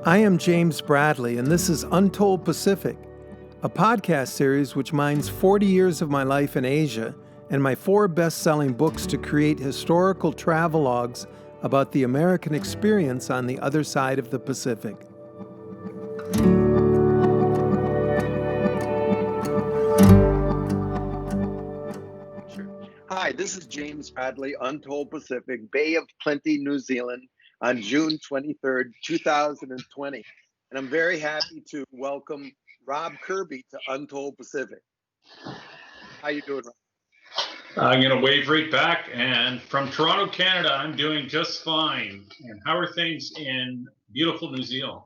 I am James Bradley, and this is Untold Pacific, a podcast series which mines 40 years of my life in Asia and my 4 best-selling books to create historical travelogues about the American experience on the other side of the Pacific. Hi, this is James Bradley, Untold Pacific, Bay of Plenty, New Zealand, on June 23rd, 2020. And I'm very happy to welcome Rob Kirby to Untold Pacific. How you doing, Rob? I'm going to wave right back. And from Toronto, Canada, I'm doing just fine. And how are things in beautiful New Zealand?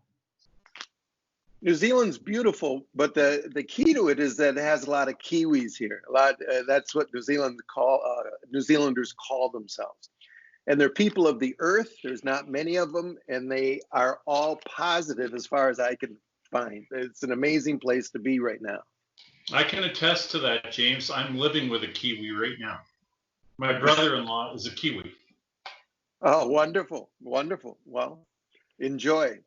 New Zealand's beautiful, but the key to it is that it has a lot of Kiwis here. That's what New Zealanders call themselves. And they're people of the earth. There's not many of them, and they are all positive as far as I can find. It's an amazing place to be right now. I can attest to that, James. I'm living with a Kiwi right now. My brother-in-law is a Kiwi. Oh, wonderful, wonderful. Well, enjoy.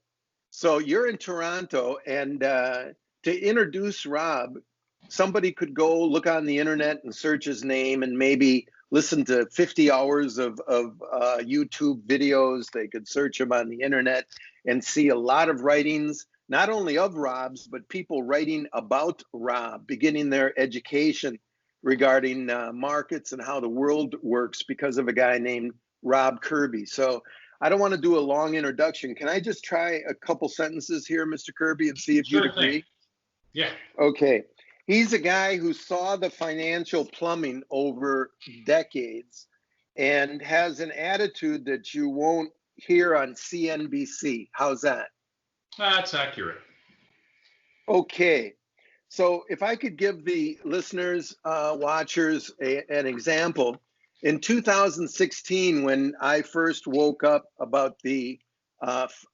So you're in Toronto, and to introduce Rob, somebody could go look on the internet and search his name and maybe listen to 50 hours of YouTube videos. They could search him on the internet and see a lot of writings, not only of Rob's, but people writing about Rob, beginning their education regarding markets and how the world works because of a guy named Rob Kirby. So I don't want to do a long introduction. Can I just try a couple sentences here, Mr. Kirby, and see if you'd agree? Yeah. Okay. He's a guy who saw the financial plumbing over decades and has an attitude that you won't hear on CNBC. How's that? That's accurate. Okay. So if I could give the listeners, watchers, an example. In 2016, when I first woke up about the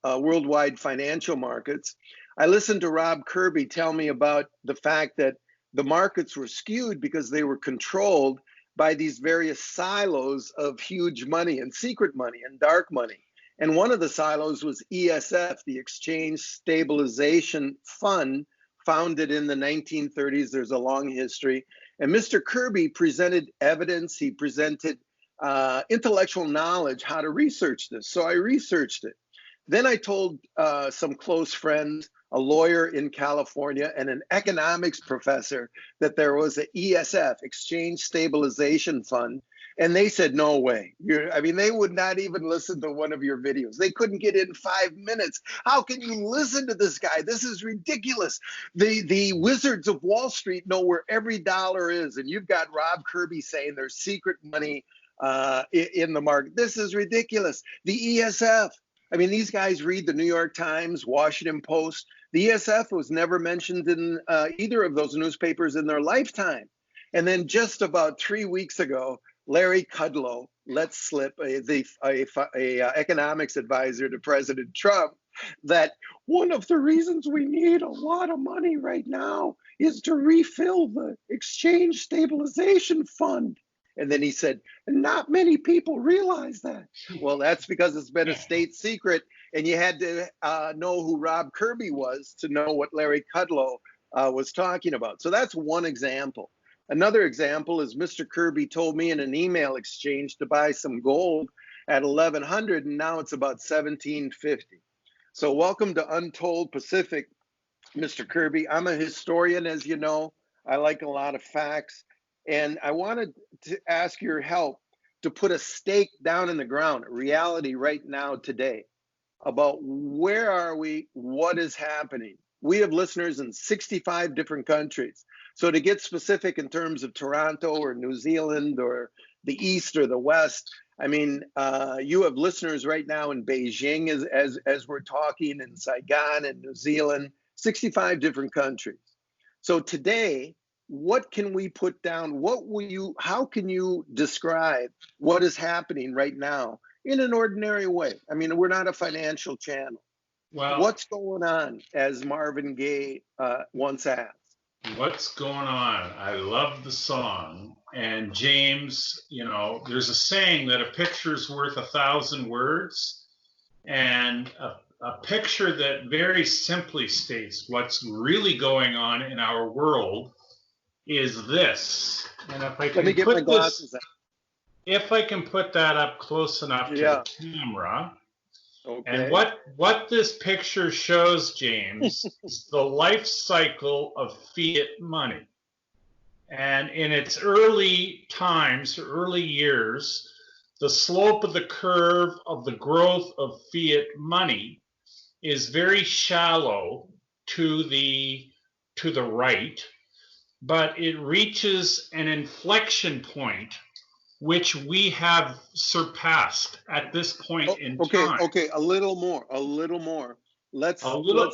worldwide financial markets, I listened to Rob Kirby tell me about the fact that the markets were skewed because they were controlled by these various silos of huge money and secret money and dark money. And one of the silos was ESF, the Exchange Stabilization Fund, founded in the 1930s. There's a long history. And Mr. Kirby presented evidence. He presented intellectual knowledge how to research this. So I researched it. Then I told some close friends, a lawyer in California and an economics professor, that there was an ESF, Exchange Stabilization Fund. And they said, no way. They would not even listen to one of your videos. They couldn't get in 5 minutes. How can you listen to this guy? This is ridiculous. The wizards of Wall Street know where every dollar is. And you've got Rob Kirby saying there's secret money in the market. This is ridiculous. The ESF. These guys read the New York Times, Washington Post. The ESF was never mentioned in either of those newspapers in their lifetime. And then just about 3 weeks ago, Larry Kudlow let slip, a economics advisor to President Trump, that one of the reasons we need a lot of money right now is to refill the Exchange Stabilization Fund. And then he said, not many people realize that. Well, that's because it's been a state secret, and you had to know who Rob Kirby was to know what Larry Kudlow was talking about. So that's one example. Another example is Mr. Kirby told me in an email exchange to buy some gold at 1,100, and now it's about 1,750. So welcome to Untold Pacific, Mr. Kirby. I'm a historian, as you know. I like a lot of facts. And I wanted to ask your help to put a stake down in the ground, reality right now today, about where are we, what is happening. We have listeners in 65 different countries. So to get specific in terms of Toronto or New Zealand or the East or the West, you have listeners right now in Beijing as we're talking, in Saigon and New Zealand, 65 different countries. So today, what can we put down? How can you describe what is happening right now in an ordinary way? We're not a financial channel. Well, what's going on, as Marvin Gaye once asked? What's going on? I love the song. And James, there's a saying that a picture's worth 1,000 words, and a picture that very simply states what's really going on in our world is this. And if I Let me can get my put this, glasses on. if I can put that up close enough to Yeah. the camera, and Okay. what this picture shows, James, is the life cycle of fiat money. And in its early times, early years, the slope of the curve of the growth of fiat money is very shallow to the right, but it reaches an inflection point which we have surpassed at this point in Okay. time. Okay. A little more. A little more. A little,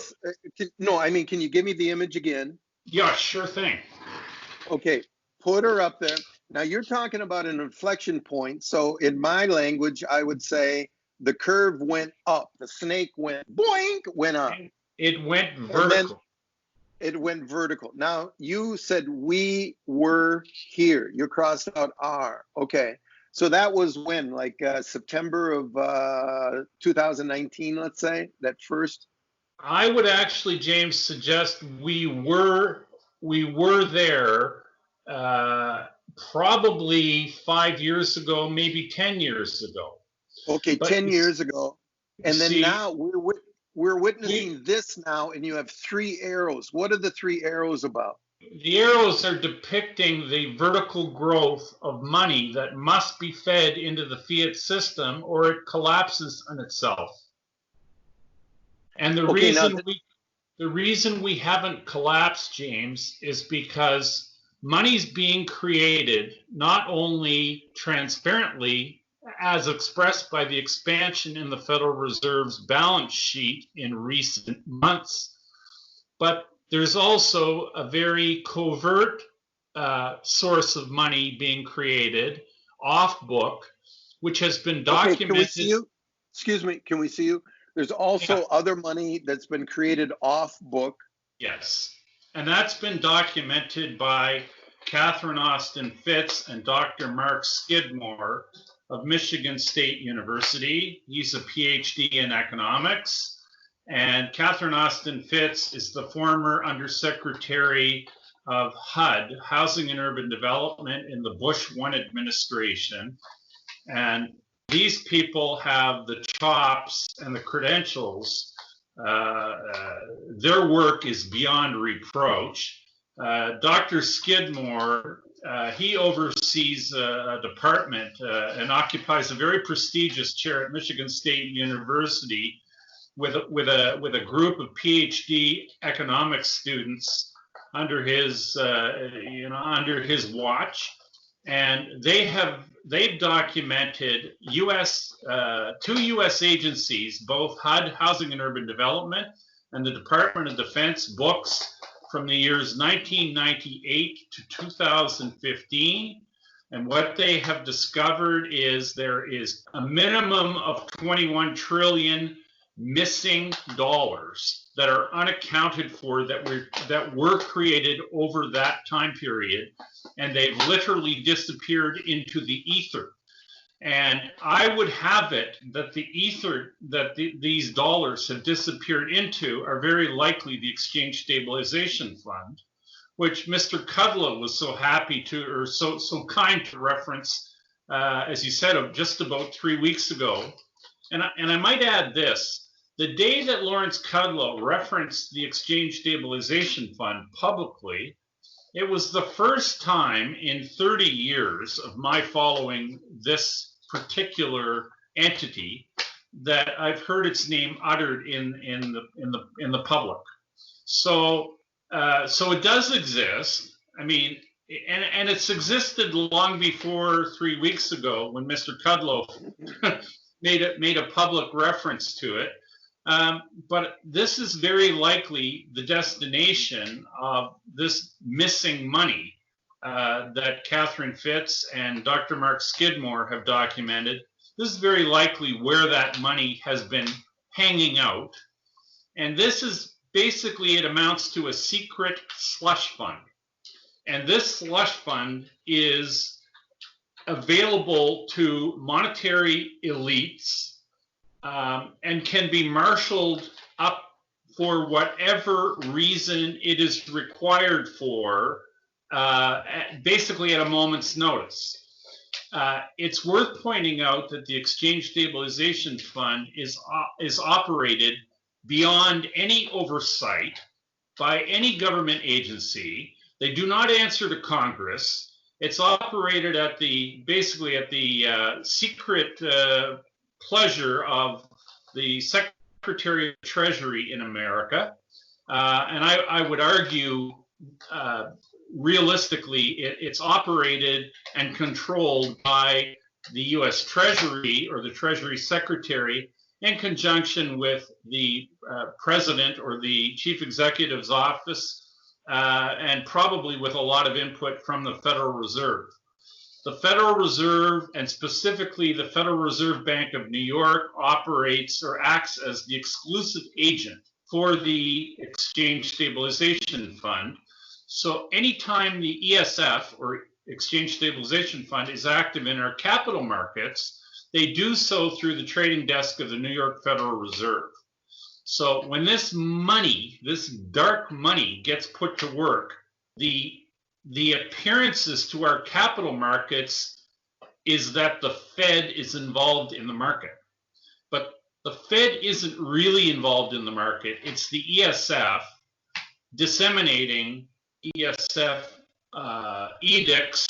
No, I mean, can you give me the image again? yeah, sure thing. Okay. Put her up there. Now you're talking about an inflection point. So in my language, I would say the curve went up. The snake went boink, went up. It went And then vertical. it went vertical. Now you said we were here. You crossed out R. Okay. So that was when, like September of 2019, let's say, that first. I would actually, James, suggest we were there probably 5 years ago, maybe 10 years ago. Okay, But 10 years ago. And then see, now we're witnessing this now, and you have three arrows. What are the three arrows about? the arrows are depicting the vertical growth of money that must be fed into the fiat system or it collapses on itself. And Okay, now the reason we haven't collapsed, James, is because money's being created not only transparently as expressed by the expansion in the Federal Reserve's balance sheet in recent months, but there's also a very covert source of money being created off book, which has been documented. Okay, can we see you? Excuse me, can we see you? There's also other money that's been created off book. Yes, and that's been documented by Catherine Austin Fitz and Dr. Mark Skidmore of Michigan State University. He's a PhD in economics. And Catherine Austin Fitz is the former Undersecretary of HUD, Housing and Urban Development, in the Bush 1 administration. And these people have the chops and the credentials. Their work is beyond reproach. Dr. Skidmore, he oversees a department and occupies a very prestigious chair at Michigan State University with a group of PhD economics students under his under his watch, and they've documented two U.S. agencies, both HUD, Housing and Urban Development, and the Department of Defense books from the years 1998 to 2015. And what they have discovered is there is a minimum of 21 trillion missing dollars that are unaccounted for that were created over that time period, and they've literally disappeared into the ether. And I would have it that the ether that these dollars have disappeared into are very likely the Exchange Stabilization Fund, which Mr. Kudlow was so happy to, or so kind to reference, as you said, just about 3 weeks ago. And I might add this. The day that Lawrence Kudlow referenced the Exchange Stabilization Fund publicly, it was the first time in 30 years of my following this particular entity that I've heard its name uttered in the public. So it does exist. I mean, and it's existed long before 3 weeks ago when Mr. Kudlow made a public reference to it. But this is very likely the destination of this missing money that Catherine Fitz and Dr. Mark Skidmore have documented. This is very likely where that money has been hanging out. And this is basically, it amounts to a secret slush fund. And this slush fund is available to monetary elites and can be marshaled up for whatever reason it is required for, basically at a moment's notice. It's worth pointing out that the Exchange Stabilization Fund is operated beyond any oversight by any government agency. They do not answer to Congress. It's operated at basically at the secret pleasure of the Secretary of Treasury in America. And I would argue, realistically, it's operated and controlled by the U.S. Treasury or the Treasury Secretary in conjunction with the President or the Chief Executive's office, and probably with a lot of input from the Federal Reserve. The Federal Reserve, and specifically the Federal Reserve Bank of New York, operates or acts as the exclusive agent for the Exchange Stabilization Fund. So anytime the ESF, or Exchange Stabilization Fund, is active in our capital markets, they do so through the trading desk of the New York Federal Reserve. So when this money, this dark money, gets put to work, the appearances to our capital markets is that the Fed is involved in the market. But the Fed isn't really involved in the market. It's the ESF disseminating ESF edicts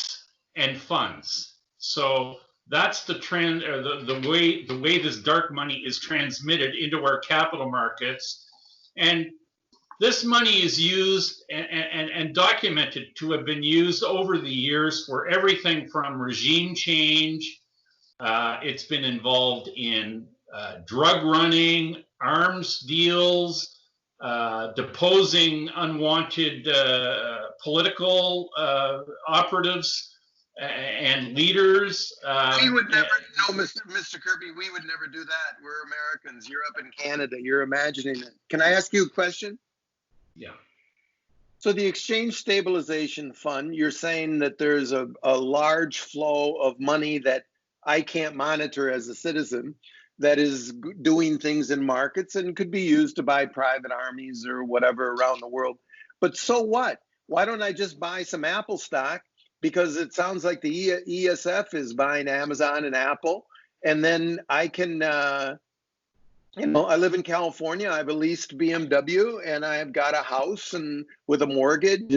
and funds. So that's the trend, or the way this dark money is transmitted into our capital markets. And this money is used and documented to have been used over the years for everything from regime change. It's been involved in drug running, arms deals, deposing unwanted political operatives and leaders. We would never, no, Mr. Kirby, we would never do that. We're Americans. You're up in Canada. You're imagining it. Can I ask you a question? Yeah. So the Exchange Stabilization Fund, you're saying that there's a large flow of money that I can't monitor as a citizen that is doing things in markets and could be used to buy private armies or whatever around the world. But so what? Why don't I just buy some Apple stock? Because it sounds like the ESF is buying Amazon and Apple. And then I can, I live in California. I have a leased BMW and I've got a house and with a mortgage.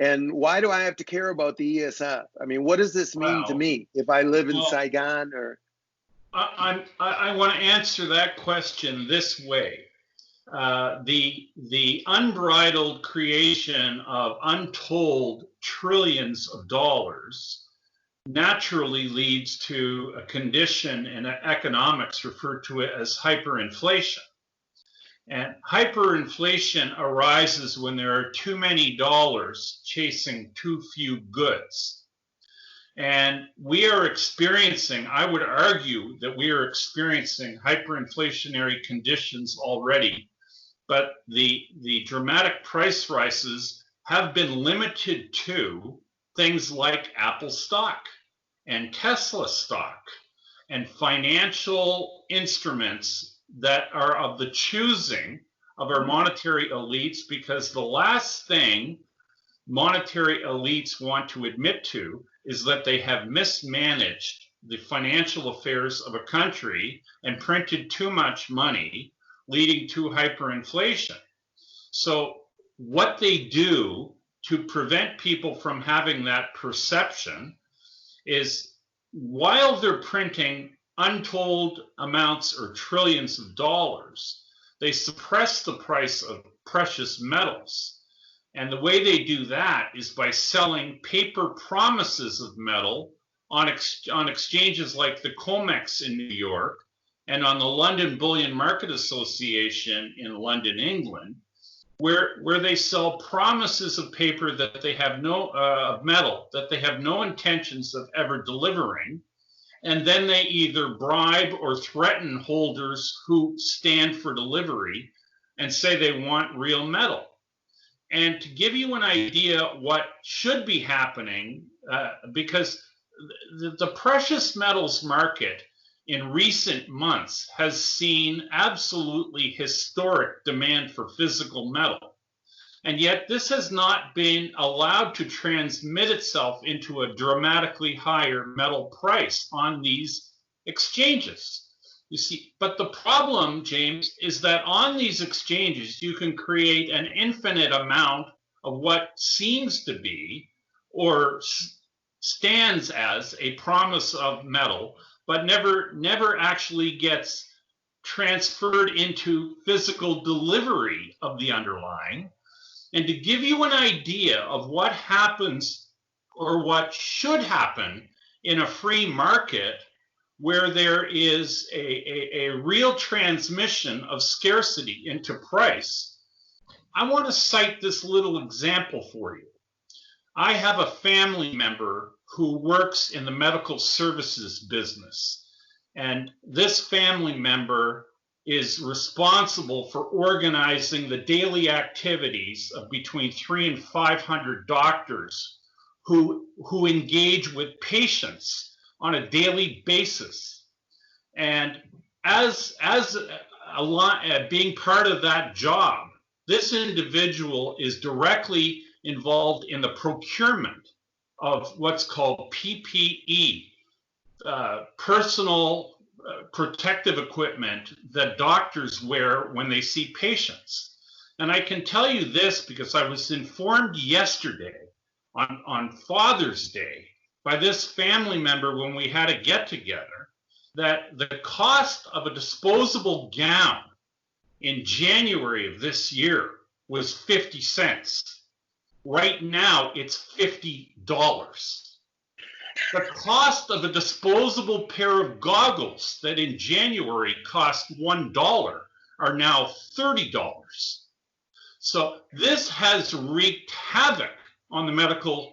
And why do I have to care about the ESF? I mean, what does this mean to me if I live in Saigon or? I want to answer that question this way. The unbridled creation of untold trillions of dollars naturally leads to a condition in economics referred to as hyperinflation. And hyperinflation arises when there are too many dollars chasing too few goods. And we are experiencing, I would argue that we are experiencing hyperinflationary conditions already. But the dramatic price rises have been limited to things like Apple stock and Tesla stock and financial instruments that are of the choosing of our monetary elites, because the last thing monetary elites want to admit to is that they have mismanaged the financial affairs of a country and printed too much money, leading to hyperinflation. So what they do to prevent people from having that perception is, while they're printing untold amounts or trillions of dollars, they suppress the price of precious metals. And the way they do that is by selling paper promises of metal on exchanges like the COMEX in New York and on the London Bullion Market Association in London, England, where they sell promises of paper that they have of metal that they have no intentions of ever delivering, and then they either bribe or threaten holders who stand for delivery and say they want real metal. And to give you an idea what should be happening, because the precious metals market in recent months has seen absolutely historic demand for physical metal. And yet this has not been allowed to transmit itself into a dramatically higher metal price on these exchanges. You see, but the problem, James, is that on these exchanges, you can create an infinite amount of what seems to be or stands as a promise of metal, but never actually gets transferred into physical delivery of the underlying. And to give you an idea of what happens or what should happen in a free market where there is a real transmission of scarcity into price, I want to cite this little example for you. I have a family member who works in the medical services business, and this family member is responsible for organizing the daily activities of between 300 and 500 doctors who engage with patients on a daily basis. And as being part of that job, this individual is directly involved in the procurement of what's called PPE, personal protective equipment that doctors wear when they see patients. And I can tell you this because I was informed yesterday on Father's Day by this family member when we had a get-together that the cost of a disposable gown in January of this year was 50 cents. Right now, it's $50. The cost of a disposable pair of goggles that in January cost $1 are now $30. So this has wreaked havoc on the medical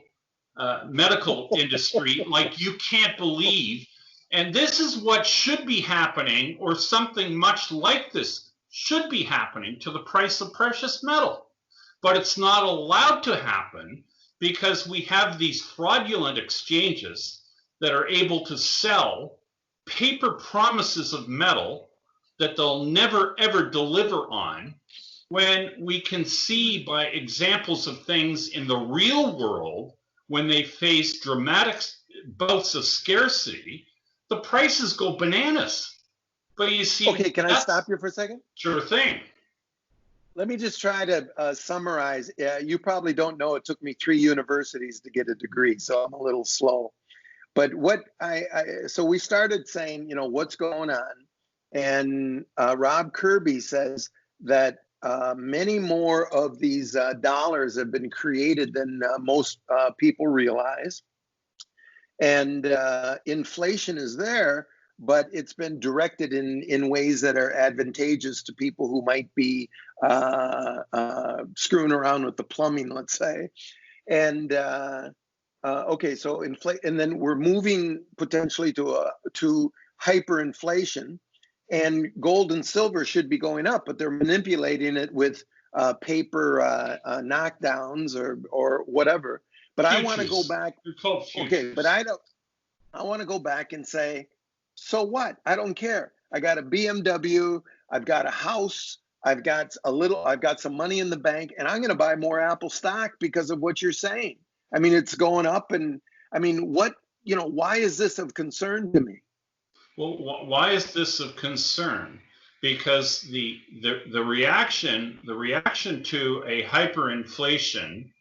industry like you can't believe. And this is what should be happening, or something much like this should be happening to the price of precious metal. But it's not allowed to happen because we have these fraudulent exchanges that are able to sell paper promises of metal that they'll never ever deliver on, when we can see by examples of things in the real world, when they face dramatic bouts of scarcity, the prices go bananas. But you see, okay, can I stop you for a second? Sure thing. Let me just try to summarize. You probably don't know, it took me 3 universities to get a degree, so I'm a little slow. But what so we started saying, you know, what's going on? And Rob Kirby says that many more of these dollars have been created than most people realize. And inflation is there, but it's been directed in ways that are advantageous to people who might be screwing around with the plumbing, let's say. And okay, so and then we're moving potentially to hyperinflation, and gold and silver should be going up, but they're manipulating it with paper knockdowns or whatever. But futures. I want to go back. Okay, but I want to go back and say, so what? I don't care. I got a BMW. I've got a house. I've got some money in the bank, and I'm going to buy more Apple stock because of what you're saying. I mean, it's going up, and I mean, why is this of concern to me? Well, why is this of concern? Because the reaction to a hyperinflation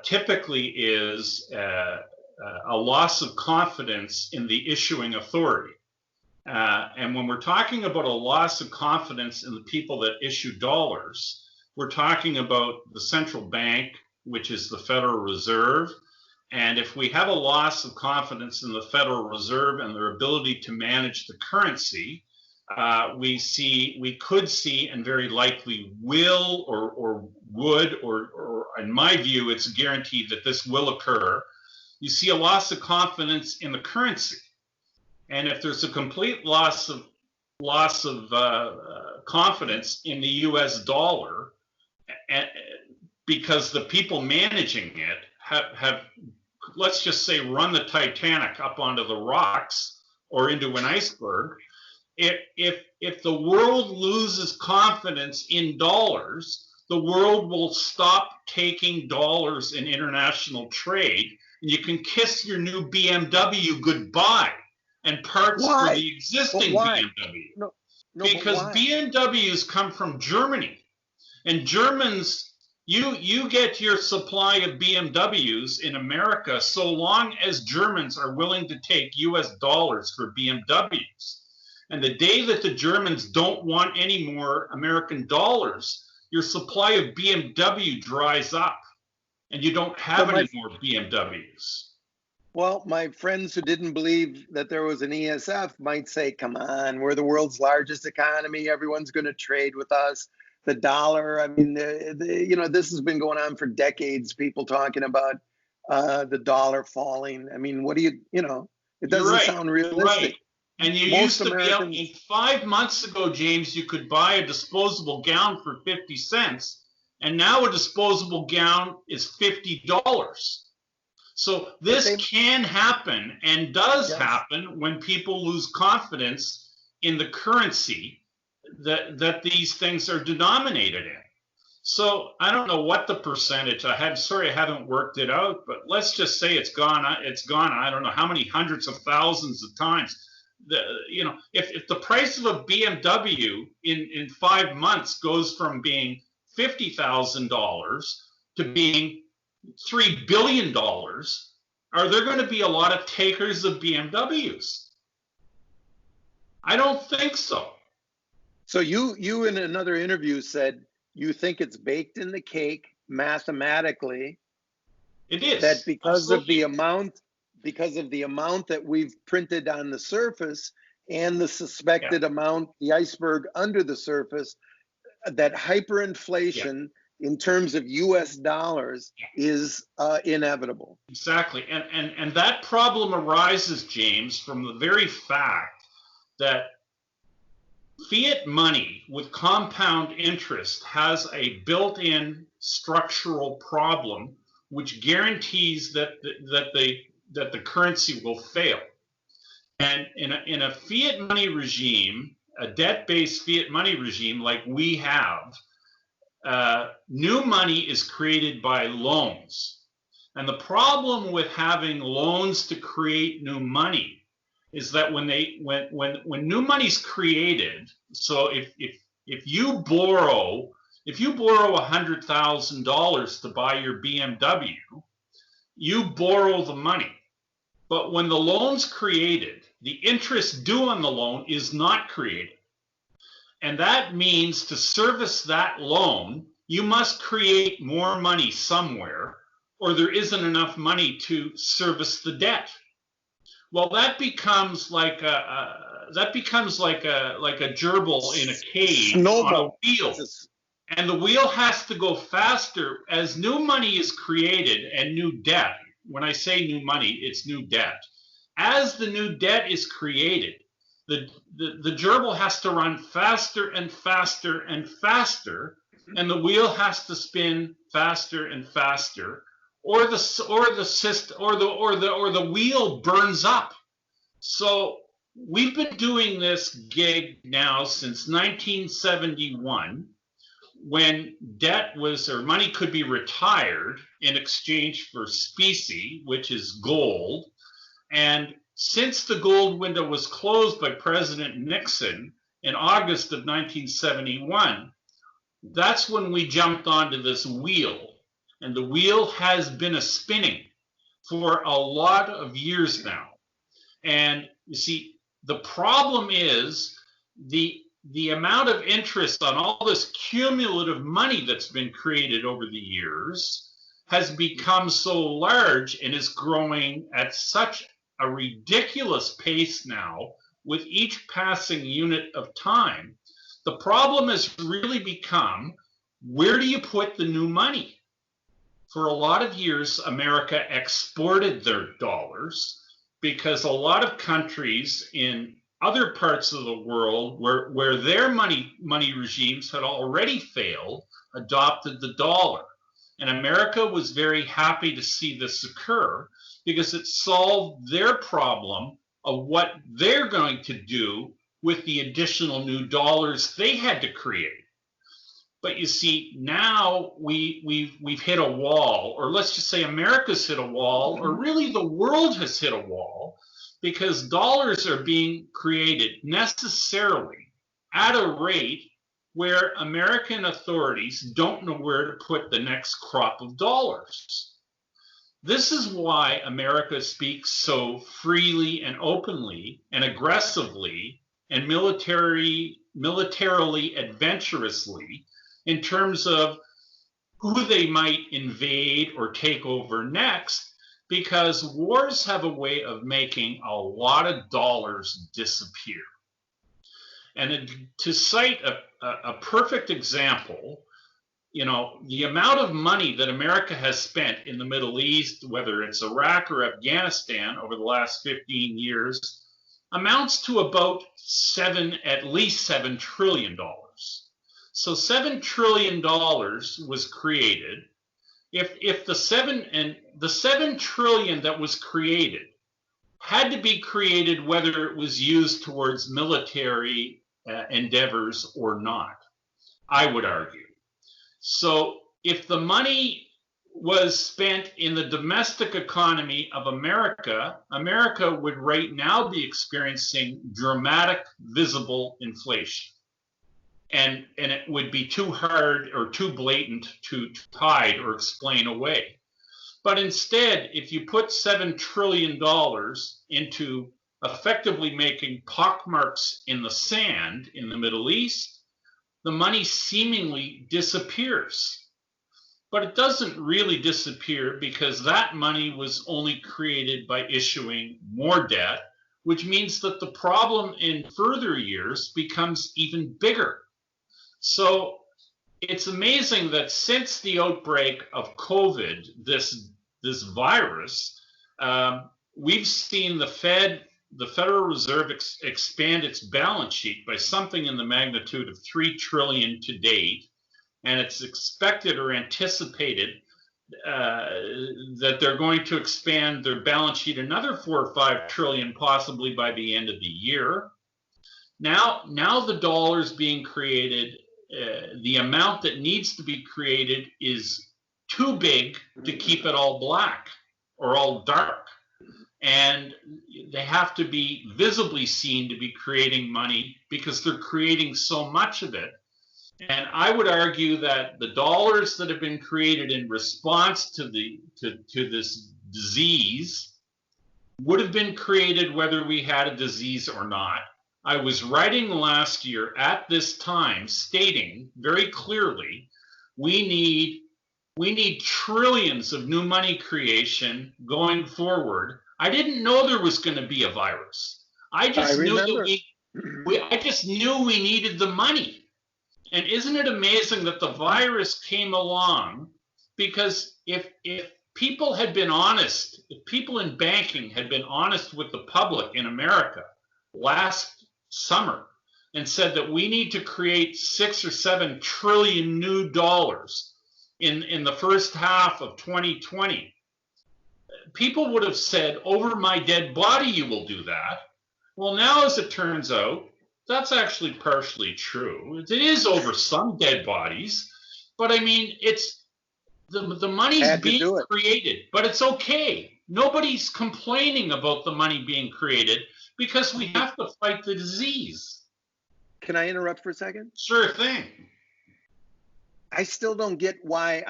typically is a loss of confidence in the issuing authority. And when we're talking about a loss of confidence in the people that issue dollars, we're talking about the central bank, which is the Federal Reserve. And if we have a loss of confidence in the Federal Reserve and their ability to manage the currency, we could see, and very likely will or would, or in my view, it's guaranteed that this will occur. You see a loss of confidence in the currency. And if there's a complete loss of confidence in the US dollar, because the people managing it have, let's just say, run the Titanic up onto the rocks, or into an iceberg. If the world loses confidence in dollars, the world will stop taking dollars in international trade, and you can kiss your new BMW goodbye and parts for Why? the existing Why? BMW. No, Because BMWs come from Germany, and Germans, you get your supply of BMWs in America so long as Germans are willing to take US dollars for BMWs. And the day that the Germans don't want any more American dollars, your supply of BMW dries up and you don't have any more BMWs. Well, my friends who didn't believe that there was an ESF might say, come on, we're the world's largest economy. Everyone's going to trade with us. The dollar, I mean, this has been going on for decades, people talking about the dollar falling. I mean, what do it doesn't sound realistic. Right. And you used to be able, 5 months ago, James, you could buy a disposable gown for 50 cents. And now a disposable gown is $50. So this can happen and does happen when people lose confidence in the currency that these things are denominated in. So I don't know what the percentage, I haven't worked it out, but let's just say it's gone, I don't know how many hundreds of thousands of times. If the price of a BMW in 5 months goes from being $50,000 to being $3 billion, are there going to be a lot of takers of BMWs? I don't think so. So you in another interview said you think it's baked in the cake mathematically. It is. That because of the amount that we've printed on the surface and the suspected amount, the iceberg under the surface, that hyperinflation in terms of US dollars is inevitable. Exactly. And that problem arises, James, from the very fact that fiat money with compound interest has a built-in structural problem which guarantees that the currency will fail. And in a fiat money regime, a debt-based fiat money regime like we have, new money is created by loans. And the problem with having loans to create new money is that when new money's created, so if you borrow $100,000 to buy your BMW, you borrow the money. But when the loan's created, the interest due on the loan is not created. And that means to service that loan, you must create more money somewhere, or there isn't enough money to service the debt. Well, that becomes like a gerbil in a cage on a wheel. And the wheel has to go faster as new money is created and new debt. When I say new money, it's new debt. As the new debt is created, the gerbil has to run faster and faster and faster, and the wheel has to spin faster and faster, or the wheel burns up. So we've been doing this gig now since 1971, when debt was, or money could be retired in exchange for specie, which is gold. And since the gold window was closed by President Nixon in August of 1971, that's when we jumped onto this wheel. And the wheel has been a spinning for a lot of years now. And you see, the problem is the amount of interest on all this cumulative money that's been created over the years has become so large and is growing at such a ridiculous pace now with each passing unit of time. The problem has really become, where do you put the new money? For a lot of years, America exported their dollars because a lot of countries in other parts of the world where their money regimes had already failed adopted the dollar. And America was very happy to see this occur because it solved their problem of what they're going to do with the additional new dollars they had to create. But you see, now we've hit a wall, or let's just say America's hit a wall, or really the world has hit a wall, because dollars are being created necessarily at a rate where American authorities don't know where to put the next crop of dollars. This is why America speaks so freely and openly and aggressively and militarily adventurously in terms of who they might invade or take over next, because wars have a way of making a lot of dollars disappear. And to cite a perfect example, the amount of money that America has spent in the Middle East, whether it's Iraq or Afghanistan over the last 15 years, amounts to about at least $7 trillion. So $7 trillion was created. If the $7 trillion that was created had to be created whether it was used towards military endeavors or not, I would argue. So if the money was spent in the domestic economy of America, America would right now be experiencing dramatic, visible inflation. And it would be too hard or too blatant to hide or explain away. But instead, if you put $7 trillion into effectively making pockmarks in the sand in the Middle East, the money seemingly disappears. But it doesn't really disappear, because that money was only created by issuing more debt, which means that the problem in further years becomes even bigger. So it's amazing that since the outbreak of COVID, this virus, we've seen the Federal Reserve expand its balance sheet by something in the magnitude of $3 trillion to date, and it's expected or anticipated that they're going to expand their balance sheet another $4 or $5 trillion, possibly by the end of the year. Now the dollars being created, the amount that needs to be created is too big to keep it all black or all dark. And they have to be visibly seen to be creating money, because they're creating so much of it. And I would argue that the dollars that have been created in response to this disease would have been created whether we had a disease or not. I was writing last year at this time stating very clearly, we need trillions of new money creation going forward. I didn't know there was going to be a virus. I just knew we needed the money. And isn't it amazing that the virus came along? Because if people had been honest, if people in banking had been honest with the public in America last summer and said that we need to create 6 or 7 trillion new dollars in the first half of 2020, people would have said, over my dead body you will do that. Well, now as it turns out, that's actually partially true. It is over some dead bodies, but I mean, it's the money's being created, but it's okay. Nobody's complaining about the money being created, because we have to fight the disease. Can I interrupt for a second? Sure thing. I still don't get why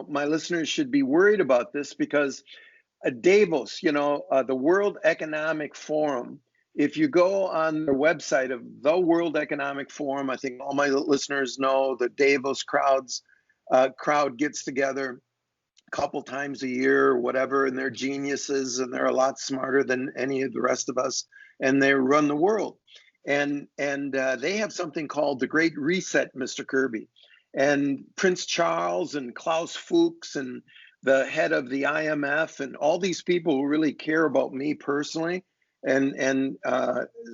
my listeners should be worried about this, because Davos, the World Economic Forum, if you go on their website of the World Economic Forum, I think all my listeners know the Davos crowd gets together a couple times a year or whatever, and they're geniuses and they're a lot smarter than any of the rest of us, and they run the world. And they have something called the Great Reset, Mr. Kirby. And Prince Charles and Klaus Fuchs and the head of the IMF and all these people who really care about me personally, and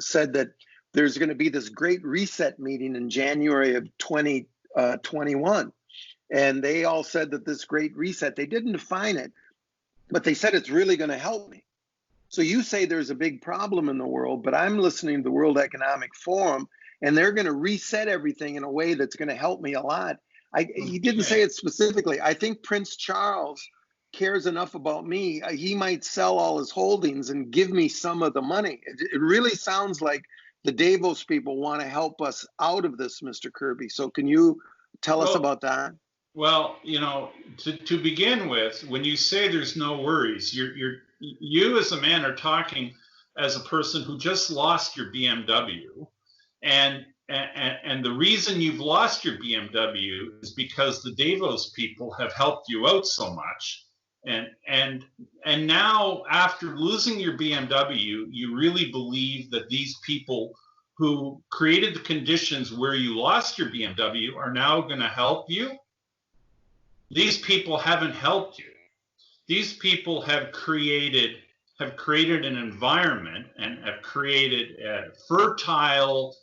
said that there's going to be this Great Reset meeting in January of 2021. And they all said that this Great Reset, they didn't define it, but they said it's really going to help me. So you say there's a big problem in the world, but I'm listening to the World Economic Forum, and they're going to reset everything in a way that's going to help me a lot. He didn't say it specifically. I think Prince Charles cares enough about me. He might sell all his holdings and give me some of the money. It really sounds like the Davos people want to help us out of this, Mr. Kirby. So can you tell us about that? Well, to begin with, when you say there's no worries, you as a man are talking as a person who just lost your BMW, and the reason you've lost your BMW is because the Davos people have helped you out so much, and now after losing your BMW, you really believe that these people who created the conditions where you lost your BMW are now going to help you. These people haven't helped you. These people have created an environment and have created a fertile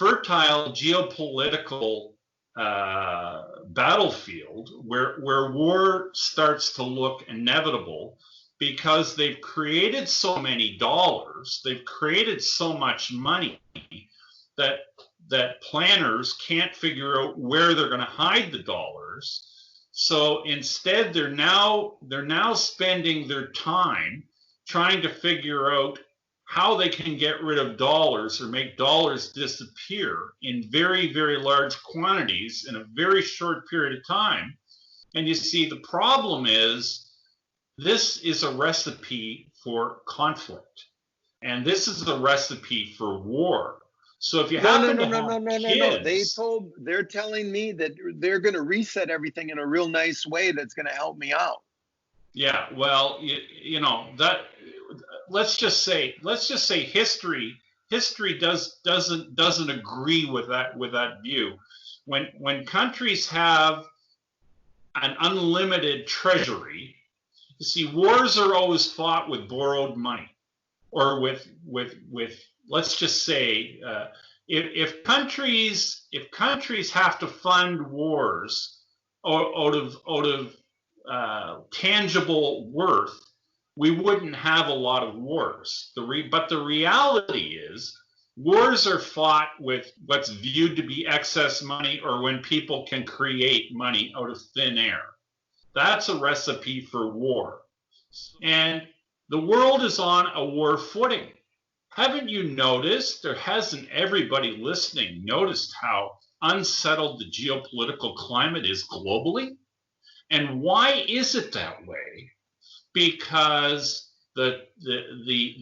geopolitical battlefield where war starts to look inevitable, because they've created so many dollars, they've created so much money that planners can't figure out where they're going to hide the dollars. So instead, they're now spending their time trying to figure out how they can get rid of dollars or make dollars disappear in very, very large quantities in a very short period of time. And you see, the problem is this is a recipe for conflict, and this is a recipe for war. So if you happen to have kids, they're telling me that they're going to reset everything in a real nice way that's going to help me out. Yeah, well, that let's just say history doesn't agree with that view. When countries have an unlimited treasury, you see, wars are always fought with borrowed money, or with let's just say, if countries have to fund wars out of tangible worth, we wouldn't have a lot of wars. But the reality is, wars are fought with what's viewed to be excess money, or when people can create money out of thin air. That's a recipe for war. And the world is on a war footing. Haven't you noticed, or hasn't everybody listening noticed how unsettled the geopolitical climate is globally? And why is it that way? Because the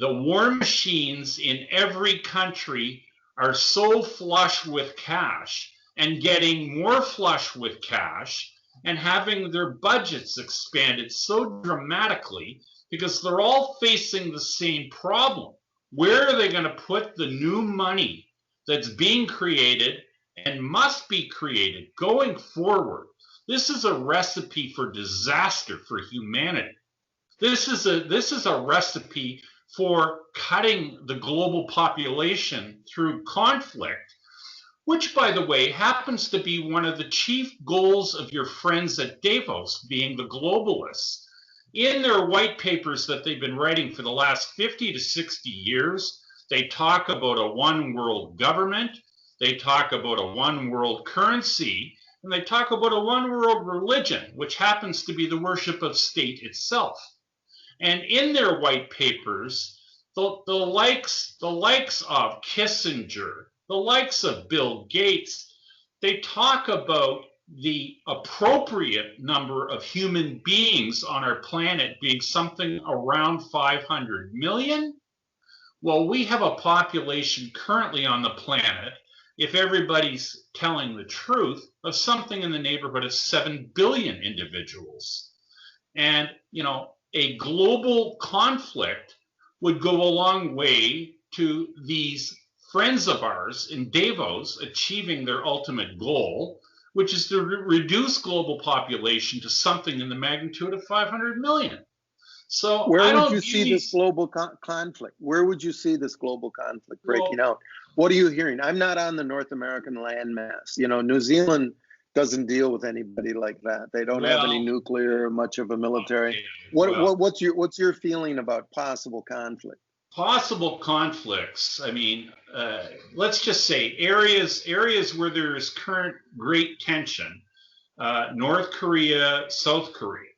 war machines in every country are so flush with cash, and getting more flush with cash, and having their budgets expanded so dramatically, because they're all facing the same problem. Where are they going to put the new money that's being created and must be created going forward? This is a recipe for disaster for humanity. This is a recipe for cutting the global population through conflict, which, by the way, happens to be one of the chief goals of your friends at Davos, being the globalists. In their white papers that they've been writing for the last 50 to 60 years, they talk about a one world government, they talk about a one world currency, and they talk about a one world religion, which happens to be the worship of state itself. And in their white papers, the likes of Kissinger, the likes of Bill Gates, they talk about the appropriate number of human beings on our planet being something around 500 million. Well, we have a population currently on the planet, if everybody's telling the truth, of something in the neighborhood of 7 billion individuals. And, a global conflict would go a long way to these friends of ours in Davos achieving their ultimate goal, which is to reduce global population to something in the magnitude of 500 million. So where would you see this global conflict? Where would you see this global conflict breaking out? What are you hearing? I'm not on the North American landmass. New Zealand doesn't deal with anybody like that. They don't have any Well, nuclear or much of a military. okay, What's your feeling about possible conflict? possible conflicts. I mean, let's just say areas where there is current great tension. North Korea, South Korea.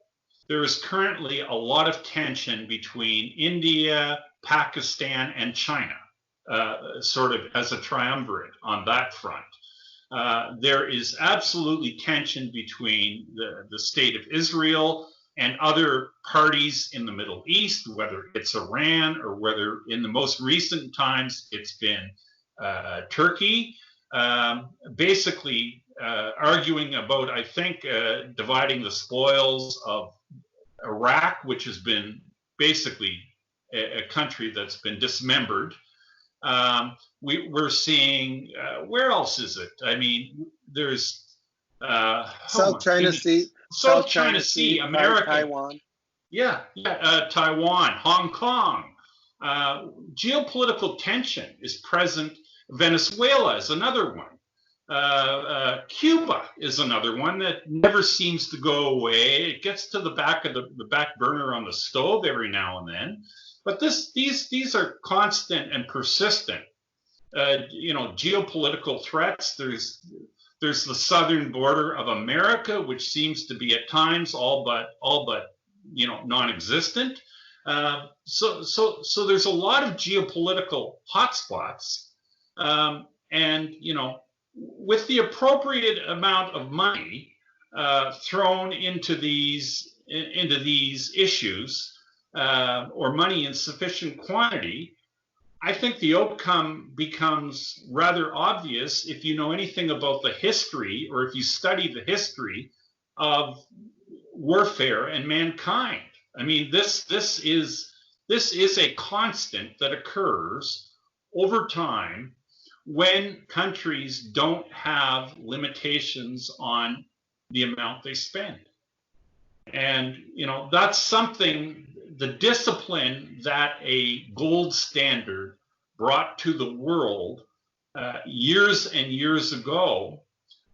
There is currently a lot of tension between India, Pakistan, and China, sort of as a triumvirate on that front. There is absolutely tension between the state of Israel and other parties in the Middle East, whether it's Iran or whether in the most recent times it's been Turkey, basically arguing about, I think, dividing the spoils of Iraq, which has been basically a country that's been dismembered. We're seeing, where else is it? I mean, there's South China Sea, South China Sea, America, Taiwan. Taiwan, Hong Kong. Geopolitical tension is present. Venezuela is another one. Cuba is another one that never seems to go away. It gets to the back of the back burner on the stove every now and then. But these are constant and persistent, geopolitical threats. There's the southern border of America, which seems to be at times all but non-existent. So there's a lot of geopolitical hotspots, and with the appropriate amount of money thrown into these issues, or money in sufficient quantity, I think the outcome becomes rather obvious if you know anything about the history, or if you study the history of warfare and mankind. I mean, this is a constant that occurs over time when countries don't have limitations on the amount they spend. And, that's something, the discipline that a gold standard brought to the world years and years ago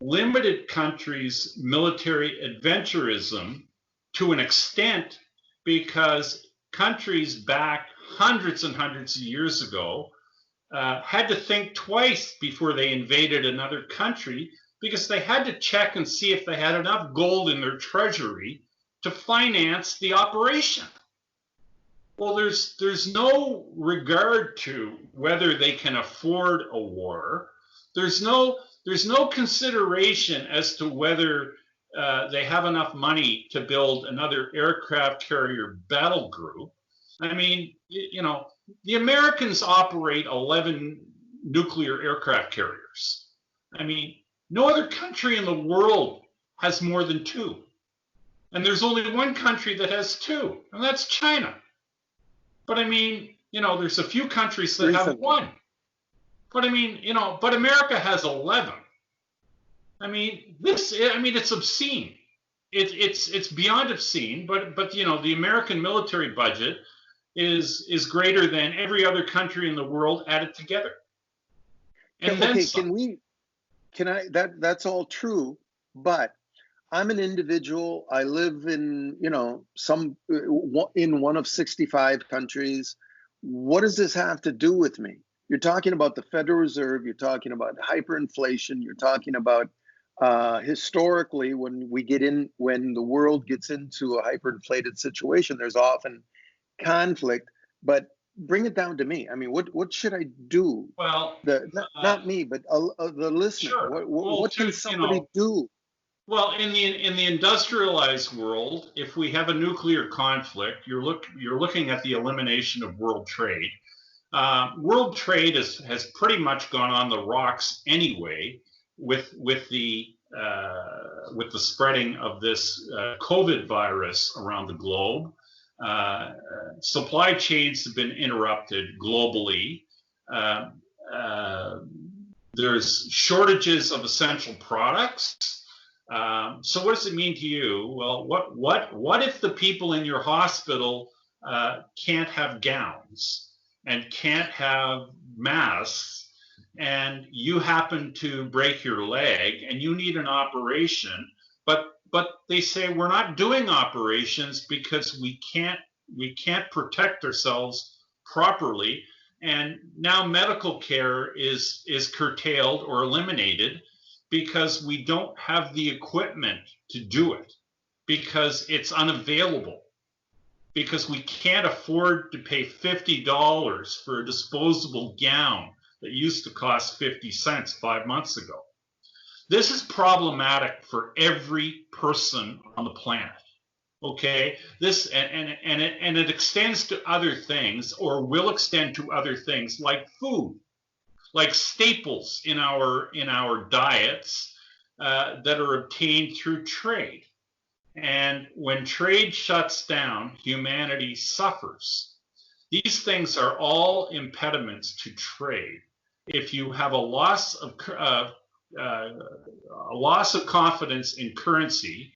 limited countries' military adventurism to an extent, because countries back hundreds and hundreds of years ago had to think twice before they invaded another country, because they had to check and see if they had enough gold in their treasury to finance the operation. Well, there's no regard to whether they can afford a war. There's no consideration as to whether they have enough money to build another aircraft carrier battle group. I mean, the Americans operate 11 nuclear aircraft carriers. I mean, no other country in the world has more than 2. And there's only one country that has 2, and that's China. But I mean, there's a few countries that have 1. But I mean, but America has 11. I mean, it's obscene. It's beyond obscene, but the American military budget is greater than every other country in the world added together. And then that's all true, but I'm an individual. I live in, in one of 65 countries. What does this have to do with me? You're talking about the Federal Reserve. You're talking about hyperinflation. You're talking about historically, when the world gets into a hyperinflated situation, there's often conflict. But bring it down to me. I mean, what should I do? Well, not me, but the listener. Sure. What can somebody do? Well, in the industrialized world, if we have a nuclear conflict, you're looking at the elimination of world trade. World trade has pretty much gone on the rocks anyway, with the spreading of this COVID virus around the globe. Supply chains have been interrupted globally. There's shortages of essential products. So what does it mean to you? Well, what if the people in your hospital can't have gowns and can't have masks and you happen to break your leg and you need an operation, but they say we're not doing operations because we can't protect ourselves properly, and now medical care is curtailed or eliminated because we don't have the equipment to do it, because it's unavailable, because we can't afford to pay $50 for a disposable gown that used to cost 50 cents 5 months ago. This is problematic for every person on the planet. Okay, this and it extends to other things, or will extend to other things like food, like staples in our diets that are obtained through trade. And when trade shuts down, humanity suffers. These things are all impediments to trade. If you have a loss of confidence in currency,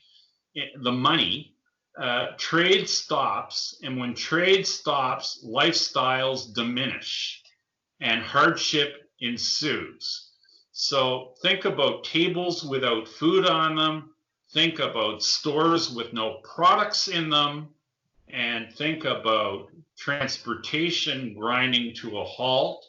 the money, trade stops, and when trade stops, lifestyles diminish and hardship ensues. So think about tables without food on them, think about stores with no products in them, and think about transportation grinding to a halt.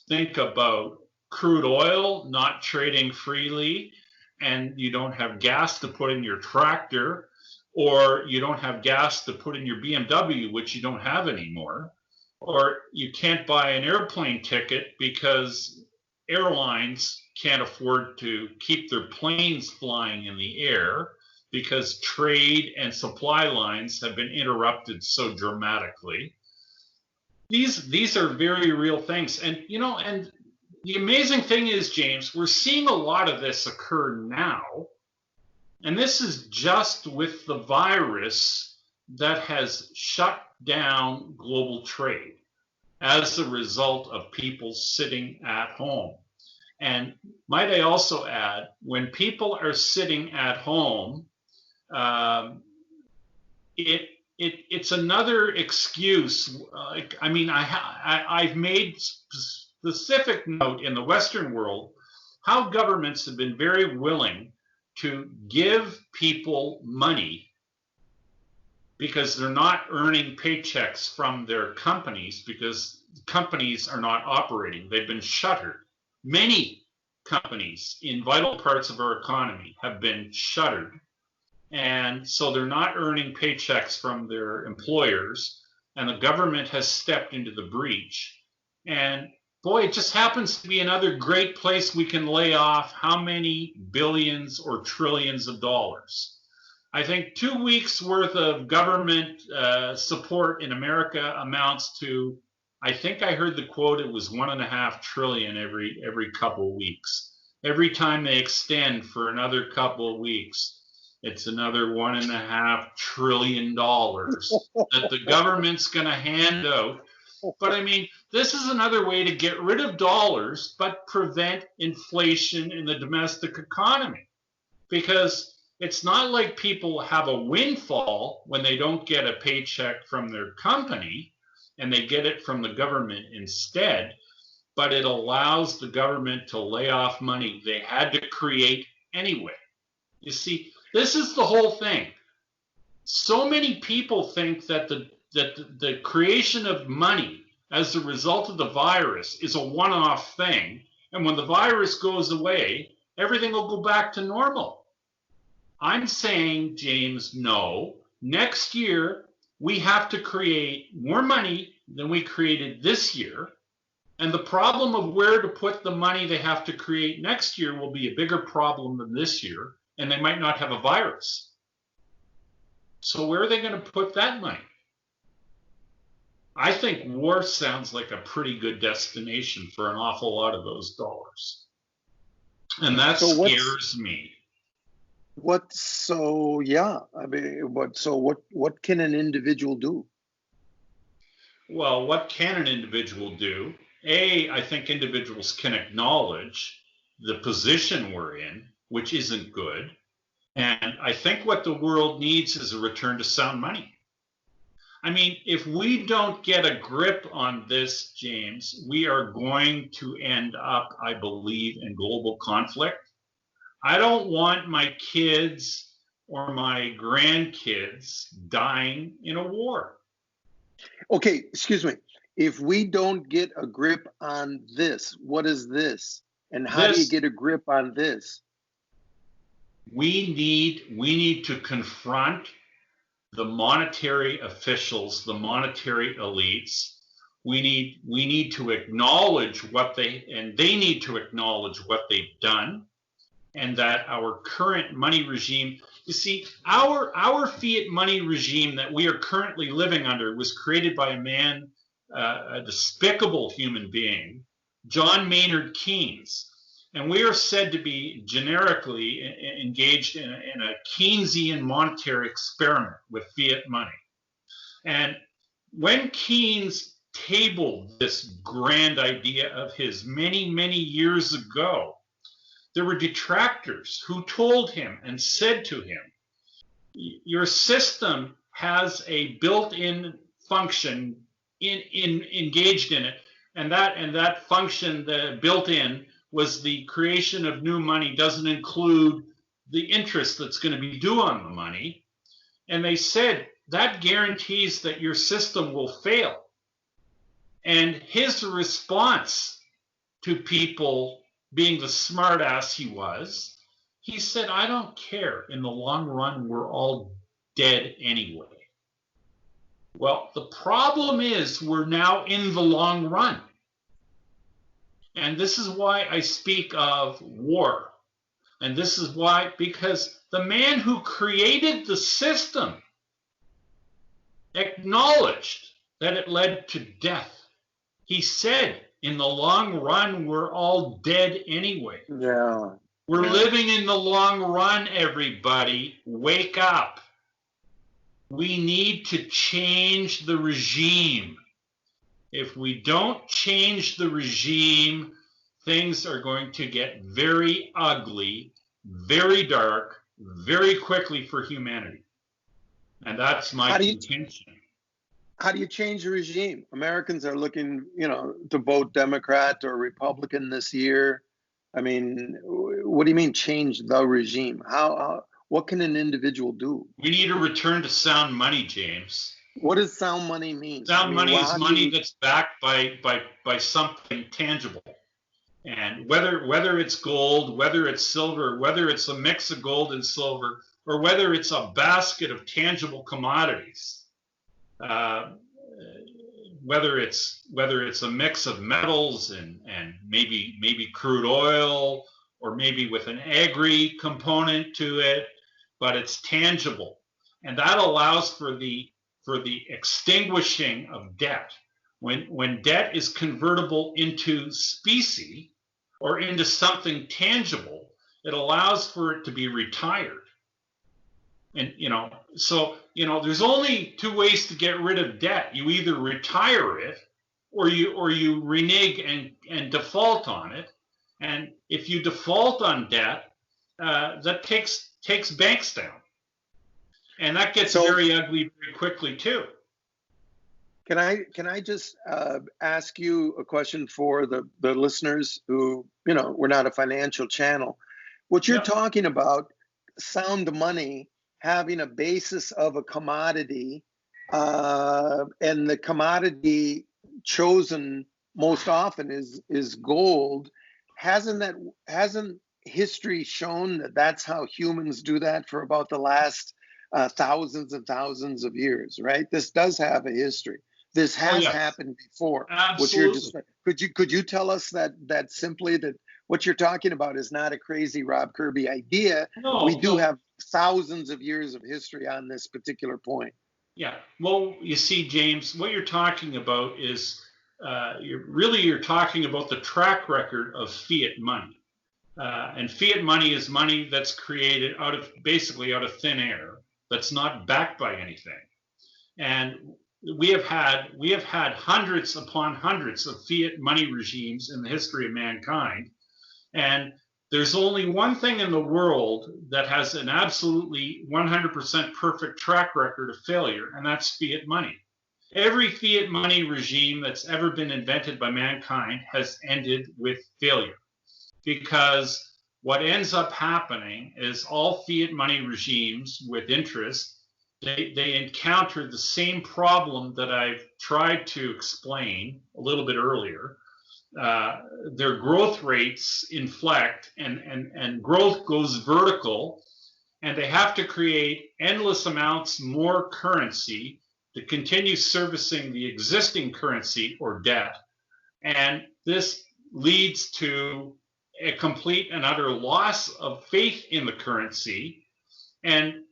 Think about crude oil not trading freely, and you don't have gas to put in your tractor, or you don't have gas to put in your BMW, which you don't have anymore, or you can't buy an airplane ticket because airlines can't afford to keep their planes flying in the air because trade and supply lines have been interrupted so dramatically. These are very real things. And and the amazing thing is, James, we're seeing a lot of this occur now. And this is just with the virus that has shut down global trade as a result of people sitting at home. And might I also add, when people are sitting at home, it's another excuse. I've made specific note in the Western world how governments have been very willing to give people money because they're not earning paychecks from their companies, because companies are not operating. They've been shuttered. Many companies in vital parts of our economy have been shuttered. And so they're not earning paychecks from their employers, and the government has stepped into the breach. And boy, it just happens to be another great place we can lay off how many billions or trillions of dollars. I think 2 weeks worth of government support in America amounts to, I think I heard the quote, it was 1.5 trillion every couple of weeks. Every time they extend for another couple of weeks, it's another $1.5 trillion that the government's going to hand out. But I mean, this is another way to get rid of dollars, but prevent inflation in the domestic economy. Because it's not like people have a windfall when they don't get a paycheck from their company and they get it from the government instead, but it allows the government to lay off money they had to create anyway. You see, this is the whole thing. So many people think that the creation of money as a result of the virus is a one-off thing, and when the virus goes away, everything will go back to normal. I'm saying, James, no. Next year, we have to create more money than we created this year, and the problem of where to put the money they have to create next year will be a bigger problem than this year, and they might not have a virus. So where are they going to put that money? I think war sounds like a pretty good destination for an awful lot of those dollars. And that scares me. What can an individual do? Well, what can an individual do? I think individuals can acknowledge the position we're in, which isn't good. And I think what the world needs is a return to sound money. I mean, if we don't get a grip on this, James, we are going to end up, I believe, in global conflict. I don't want my kids or my grandkids dying in a war. Okay, excuse me. If we don't get a grip on this, what is this? And how do you get a grip on this? We need to confront the monetary officials, the monetary elites. We need to acknowledge they need to acknowledge what they've done, and that our current money regime, you see, our fiat money regime that we are currently living under was created by a man, a despicable human being, John Maynard Keynes. And we are said to be generically engaged in a Keynesian monetary experiment with fiat money. And when Keynes tabled this grand idea of his many, many years ago, there were detractors who told him and said to him, your system has a built-in function engaged in it, and that function, the built-in, was the creation of new money, doesn't include the interest that's going to be due on the money. And they said that guarantees that your system will fail. And his response to people, being the smartass he was, he said, I don't care. In the long run, we're all dead anyway. Well, the problem is we're now in the long run. And this is why I speak of war. And this is why, because the man who created the system acknowledged that it led to death. He said, in the long run, we're all dead anyway. Yeah. We're living in the long run, everybody. Wake up. We need to change the regime. If we don't change the regime, things are going to get very ugly, very dark, very quickly for humanity. And that's my contention. How do you change the regime? Americans are looking, to vote Democrat or Republican this year. I mean, what do you mean change the regime? What can an individual do? We need to return to sound money, James. What does sound money mean? Sound money is money that's backed by something tangible. And whether it's gold, whether it's silver, whether it's a mix of gold and silver, or whether it's a basket of tangible commodities, whether it's a mix of metals and maybe crude oil, or maybe with an agri component to it, but it's tangible, and that allows for the extinguishing of debt. When debt is convertible into specie or into something tangible, it allows for it to be retired. And so there's only two ways to get rid of debt. You either retire it, or you renege and default on it. And if you default on debt, that takes banks down, and that gets very ugly very quickly too. Can I just ask you a question for the listeners who, we're not a financial channel. What you're talking about, sound money having a basis of a commodity, and the commodity chosen most often is gold. Hasn't history shown that that's how humans do that for about the last thousands and thousands of years, right? This does have a history. This has happened before. Absolutely. Could you tell us that simply, that what you're talking about is not a crazy Rob Kirby idea? No, we do have thousands of years of history on this particular point. Yeah. Well, you see, James, what you're talking about is you're talking about the track record of fiat money. And fiat money is money that's created basically out of thin air, that's not backed by anything. And we have had hundreds upon hundreds of fiat money regimes in the history of mankind. And there's only one thing in the world that has an absolutely 100% perfect track record of failure, and that's fiat money. Every fiat money regime that's ever been invented by mankind has ended with failure, because what ends up happening is all fiat money regimes with interest, they encounter the same problem that I've tried to explain a little bit earlier. Their growth rates inflect, and growth goes vertical, and they have to create endless amounts more currency to continue servicing the existing currency or debt. And this leads to a complete and utter loss of faith in the currency. And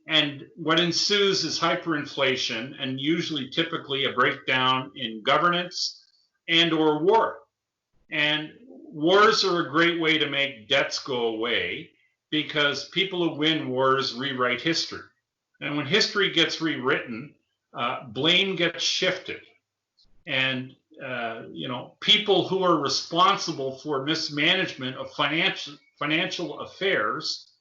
what ensues is hyperinflation, and usually typically a breakdown in governance and or war. And wars are a great way to make debts go away, because people who win wars rewrite history. And when history gets rewritten, blame gets shifted. And people who are responsible for mismanagement of financial affairs,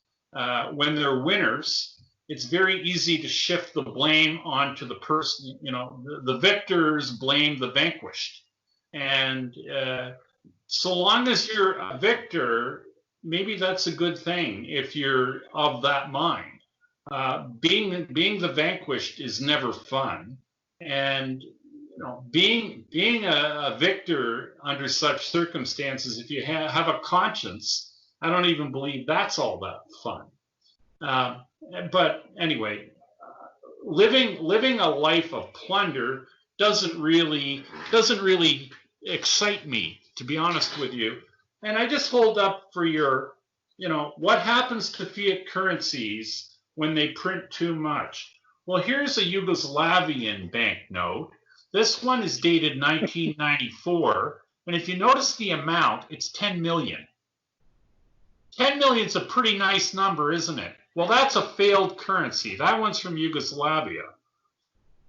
when they're winners, it's very easy to shift the blame onto the person. The victors blame the vanquished. And so long as you're a victor, maybe that's a good thing if you're of that mind. Being the vanquished is never fun, and being a victor under such circumstances, if you have a conscience, I don't even believe that's all that fun. But anyway, living a life of plunder doesn't really excite me, to be honest with you. And I just hold up for your, what happens to fiat currencies when they print too much? Well, here's a Yugoslavian banknote. This one is dated 1994. And if you notice the amount, it's 10 million. 10 million is a pretty nice number, isn't it? Well, that's a failed currency. That one's from Yugoslavia.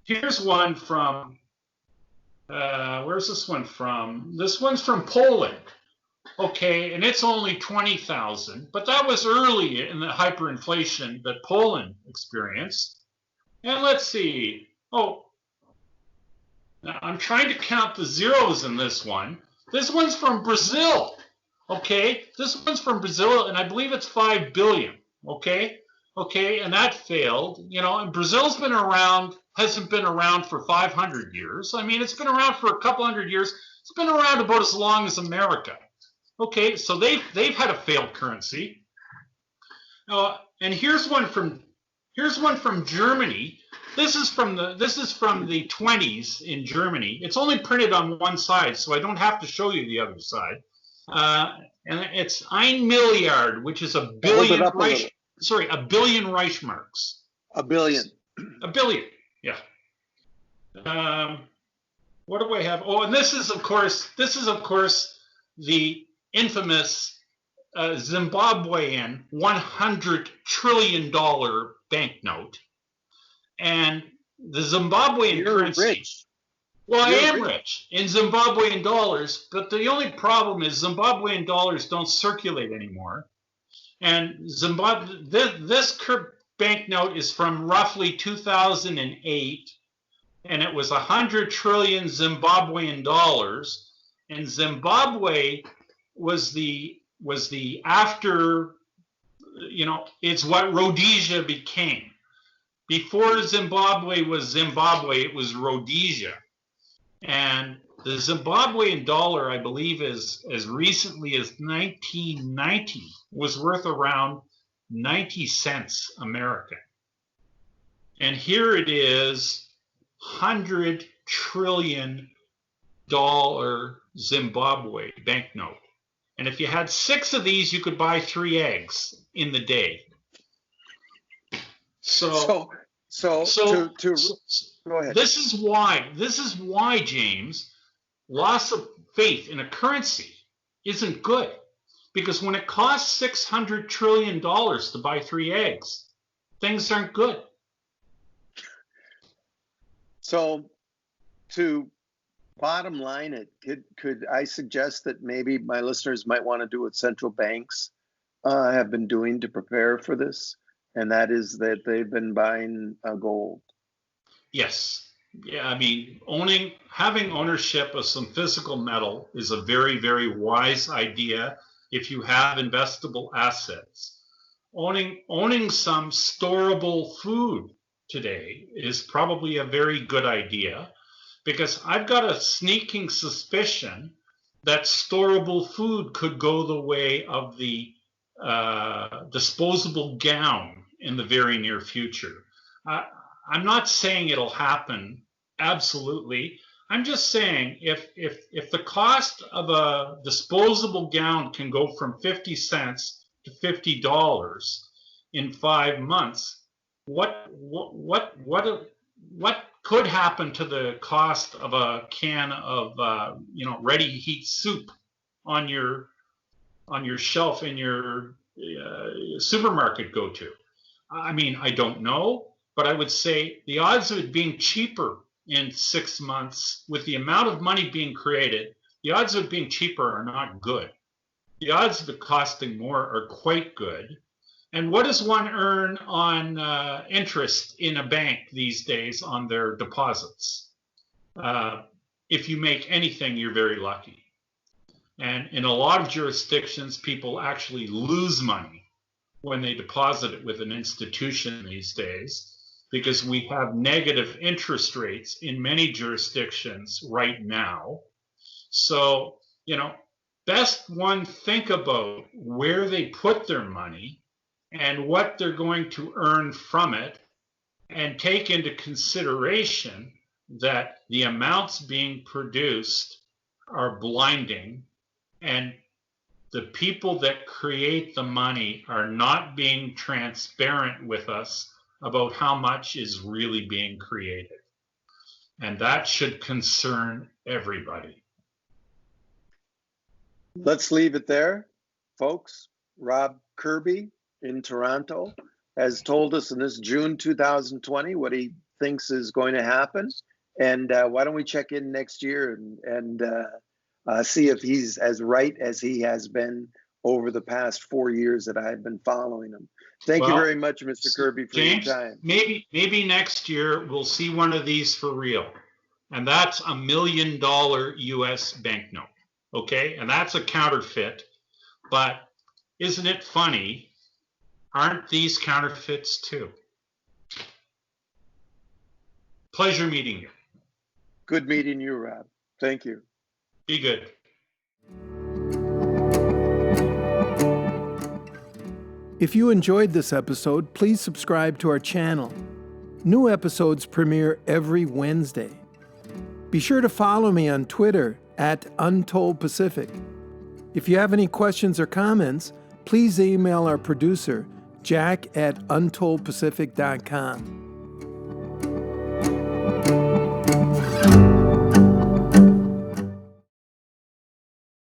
Here's one from, where's this one from? This one's from Poland. Okay, and it's only 20,000, but that was early in the hyperinflation that Poland experienced. And let's see. Oh, now I'm trying to count the zeros in this one. This one's from Brazil. Okay, this one's from Brazil, and I believe it's 5 billion. Okay, and that failed. And Brazil's been around, hasn't been around for 500 years. I mean, it's been around for a couple hundred years. It's been around about as long as America. Okay, so they've had a failed currency. And here's one from Germany. This is from the 20s in Germany. It's only printed on one side, so I don't have to show you the other side. And it's 1 Milliard, which is a billion Reichsmarks. A billion. A billion, yeah. What do I have? Oh, and this is of course the infamous Zimbabwean $100 trillion banknote. And the Zimbabwean currency. Rich. Well, I am rich in Zimbabwean dollars, but the only problem is Zimbabwean dollars don't circulate anymore. And this banknote is from roughly 2008, and it was 100 trillion Zimbabwean dollars. And Zimbabwe was the after, it's what Rhodesia became. Before Zimbabwe, it was Rhodesia. And the Zimbabwean dollar, I believe, as recently as 1990, was worth around 90 cents American. And here it is, $100 trillion Zimbabwe banknote. And if you had 6 of these, you could buy 3 eggs in the day. So go ahead. This is why, James, loss of faith in a currency isn't good, because when it costs $600 trillion to buy 3 eggs, things aren't good. So, to bottom line it, could I suggest that maybe my listeners might want to do what central banks have been doing to prepare for this, and that is that they've been buying gold? Yes, Yeah, I mean, having ownership of some physical metal is a very, very wise idea if you have investable assets. Owning some storable food today is probably a very good idea, because I've got a sneaking suspicion that storable food could go the way of the disposable gown in the very near future. I'm not saying it'll happen absolutely. I'm just saying if the cost of a disposable gown can go from 50 cents to $50 in 5 months, what could happen to the cost of a can of ready heat soup on your shelf in your supermarket go-to? I mean, I don't know, but I would say the odds of it being cheaper in 6 months with the amount of money being created, the odds of it being cheaper are not good. The odds of it costing more are quite good. And what does one earn on interest in a bank these days on their deposits? If you make anything, you're very lucky. And in a lot of jurisdictions, people actually lose money when they deposit it with an institution these days, because we have negative interest rates in many jurisdictions right now. So, best one think about where they put their money and what they're going to earn from it, and take into consideration that the amounts being produced are blinding, and the people that create the money are not being transparent with us about how much is really being created. And that should concern everybody. Let's leave it there, folks. Rob Kirby in Toronto has told us in this June 2020 what he thinks is going to happen. And why don't we check in next year and see if he's as right as he has been over the past 4 years that I've been following him. Thank you very much, Mr. Kirby, for James, your time. Maybe next year we'll see one of these for real. And that's $1 million US banknote. Okay? And that's a counterfeit. But isn't it funny? Aren't these counterfeits too? Pleasure meeting you. Good meeting you, Rob. Thank you. Be good. If you enjoyed this episode, please subscribe to our channel. New episodes premiere every Wednesday. Be sure to follow me on Twitter at Untold Pacific. If you have any questions or comments, please email our producer, Jack at untoldpacific.com.